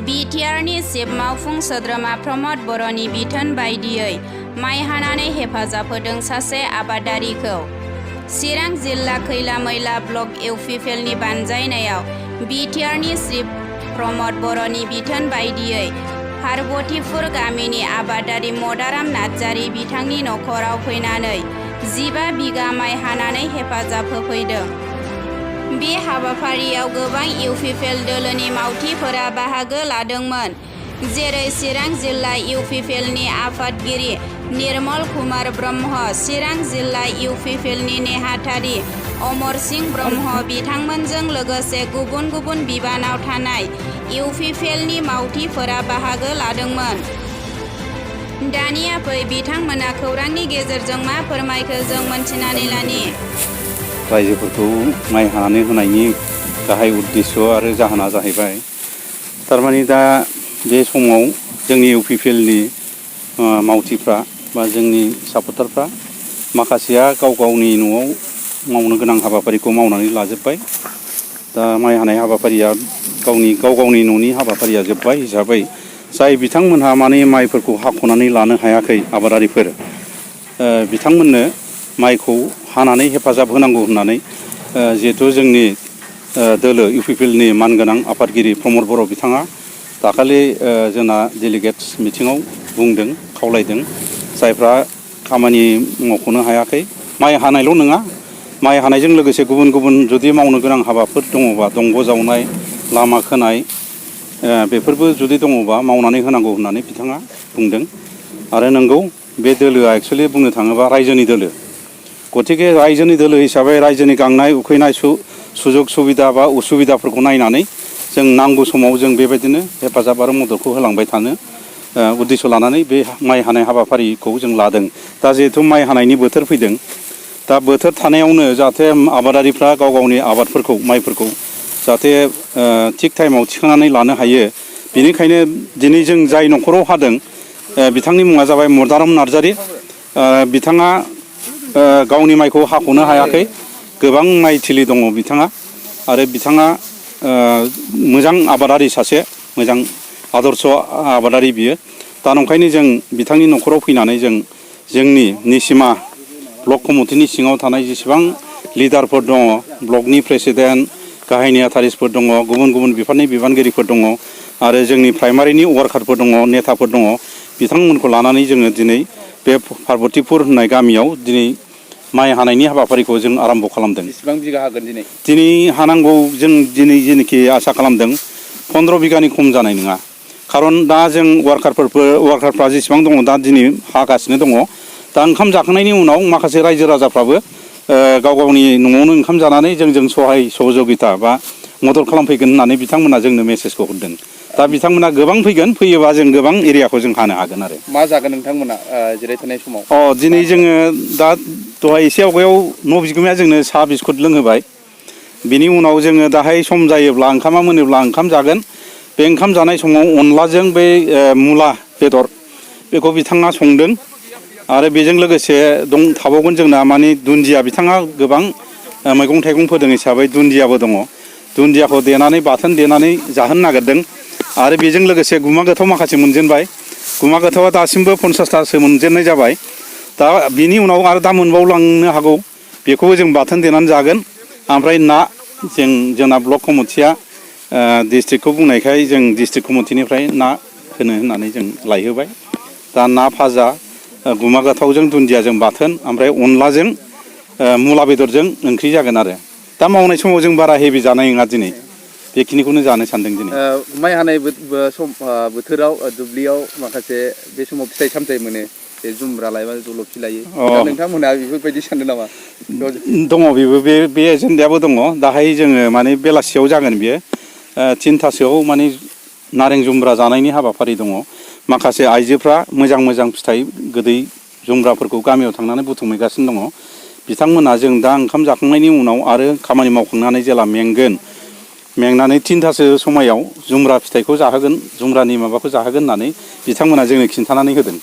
बिटिआरनि चिफ मावफुं सोद्रोमा प्रमद बर'नि बिथोन बायदियै माइ हानानै हेफाजाब होदों सासे आबादारिखौ। चिरां जिल्ला खैला मैला ब्लक इउपिपिएलनि बानजायनायाव बिटिआरनि चिफ प्रमद बर'नि बिथोन बायदियै पार्बतीपुर गामिनि आबादारि मदाराम नार्जारी बिथांनि नखराव फैनानै 15 बिगा माइ हानानै हेफाजाब होफैदों। बे हाबाफारियाव गोबां इउपिपिएल दोलोनि मावथिफोरा बाहागो लादोंमोन, जेरै चिरां जिल्ला इउपिपिएलनि आफादगिरि निर्मल कुमार ब्रह्म, चिरां जिल्ला इउपिपिएलनि नेहाथारि अमर सिंह ब्रह्म बिथांमोनजों लोगोसे गुबुन गुबुन बिबानाव थानाय इउपिपिएलनि मावथिफोरा बाहागो लादोंमोन। दानिया फै बिथांमोना खौरांनि गेजेरजों मा फोरमायखो जों मोनथिनानै लानि। रायजोफोरखौ माइ हानानै होनायनि गाहाय उद्देश्य आरो जाहोना जाहैबाय, थारमाने दा बे समाव जोंनि इउपिपिएलनि मावथिफ्रा बा जोंनि सापर्टारफ्रा माखासेया गाव गावनि न'आव मावनो गोनां हाबाफारिखौ मावनानै लाजोब्बाय। दा माइ हानाय हाबाफारिया गाव गावनि न'नि हाबाफारिया जोब्बाय हिसाबै जाय बिथांमोनहा माने माइफोरखौ हाख'नानै लानो हायाखै आबादारिफोर, बिथांमोननो माइखौ हानानै हेफाजाब होनांगौ होननानै जिहेथु जोंनि दोलो इउपिपिएलनि मानगोनां आफादगिरि प्रमद बर' बिथाङा दाखालि जोंना डेलिगेट्स मिटिङाव बुंदों, खावलायदों जायफ्रा खामानि मावख'नो हायाखै। माइ हानायल' नङा, माइ हानायजों लोगोसे गुबुन गुबुन जुदि मावनो गोनां हाबाफोर दङबा, दंग' जावनाय, लामा खोनाय, बेफोरबो जुदि दङबा मावनानै होनांगौ होननानै बिथाङा बुंदों। आरो नंगौ, बे दोलोआ एक्सुवेलि बुंनो थाङोबा रायजोनि दोलो। गतिके रायजोनि दोलो हिसाबै रायजोनि गांनाय उखैनाय सुजुग सुबिदा बा उसुबिदाफोरखौ नायनानै जों नांगौ समाव जों बेबायदिनो हेफाजाब आरो मददखौ होलांबाय थानो उद्देश्य लानानै बे माइ हानाय हाबाफारिखौ जों लादों। दा जिहेथु माइ हानायनि बोथोर फैदों, दा बोथोर थानायावनो जाहाथे आबादारिफ्रा गाव गावनि आबादफोरखौ, माइफोरखौ जाहाथे थिग टाइमाव थिखांनानै लानो हायो, बेनिखायनो दिनै जों जाय न'खराव हादों बिथांनि मुङा जाबाय मदाराम नार्जारी। बिथाङा गावनि माइखौ हाख'नो हायाखै, गोबां माइ थिलि दङ बिथाङा, आरो बिथाङा मोजां आबादारि, सासे मोजां आदर्श आबादारि बियो। दा नंखायनो जों बिथांनि न'खराव फैनानै जों जोंनि निसिमा ब्लक कमिटिनि सिङाव थानाय जेसेबां लिडारफोर दङ, ब्लकनि प्रेसिडेन्ट, गाहाय नेहाथारिफोर दङ, गुबुन गुबुन बिफाननि बिबानगिरिफोर दङ, आरो जोंनि प्राइमारिनि वार्कारफोर दङ, नेताफोर दङ, बिथांमोनखौ लानानै जोङो दिनै बे पार्बतीपुर होननाय गामियाव दिनै माइ हानायनि हाबाफारिखौ जों आरम्भ खालामदों। बेसेबां बिगा हागोन दिनै? दिनै हानांगौ जों दिनै जेनोखि आसा खालामदों 15 बिगानि खम जानाय नङा। खारन दा जों वार्कारफ्रा जेसेबां दङ दा दिनै हागासिनो दङ। दा ओंखाम जाखांनायनि उनाव माखासे रायजो राजाफ्राबो गाव गावनि न'आवनो ओंखाम जानानै जोंजों सहाय सहযোगिता बा मदद खालामफैगोन होननानै बिथांमोना जोंनो मेसेजखौ हरदों। दा बिथांमोना गोबां फैगोन, फैयोबा जों गोबां एरियाखौ जों हानो हागोन आरो। मा जागोन नोंथांमोना जिरायथ'नाय समाव? दिनै जोङो दा दहाय एसे आवगायाव न' बिगोमाया जोंनो साहा बिस्कुट लोंहोबाय। बिनि उनाव जोङो दाहाय सम जायोब्ला, ओंखामा मोनोब्ला ओंखाम जागोन। बे ओंखाम जानाय समाव अनलाजों बै मुला बेदर बेखौ बिथाङा संदों। आरो बेजों लोगोसे थाबावगोन जोंना माने दुन्दिया, बिथाङा गोबां मैगं थाइगं फोदों हिसाबै दुन्दियाबो दङ। दुन्दियाखौ देनानै, बाथोन देनानै जाहोनो नागिरदों। आरो बेजों लोगोसे गुमा गोथाव माखासे मोनजेनबाय। गुमा गोथावा दासिमबो 50थासो मोनजेननाय जाबाय। दा बिनि उनाव आरो दा मोनबावलांनो हागौ, बेखौबो जों बाथोन देनानै जागोन। ओमफ्राय ना, जोंना ब्लक कमिटिया डिस्ट्रिक्टखौ बुंनायखाय जों डिस्ट्रिक्ट कमिटिनिफ्राय ना होनो होननानै जों लायहोबाय। दा ना भाजा, गुमा गोथावजों दुन्दियाजों बाथोन, ओमफ्राय अनलाजों मुला बेदरजों ओंख्रि जागोन आरो। दा मावनाय समाव जों बारा हेभि जानाय नङा दिनै, बेखिनिखौनो जानो सानदों दिनै। माइ हानाय बोथोराव दुब्लियाव माखासे बे समाव फिथाइ सामथाइ मोनो, बे जुमब्रा लायोबा जलफि लायो। दा नोंथांमोना बेफोरबायदि सानदों नामा? दङ, बेबो बे एजेन्डायाबो दङ। दाहाय जोङो माने बेलासियाव जागोन बियो। 3थासोआव माने नारें जुमब्रा जानायनि हाबाफारि दङ। माखासे आइजोफ्रा मोजां मोजां फिथाइ गोदै जुमब्राफोरखौ गामियाव थांनानै बुथुमहैगासिनो दङ। बिथांमोना जों दा ओंखाम जाखांनायनि उनाव आरो खामानि मावखांनानै जेला मेंनानै 3थासो समायाव जुमब्रा फिथाइखौ जाहोगोन, जुमब्रानि माबाखौ जाहोगोन होननानै बिथांमोना जोंनो खिन्थानानै होदों।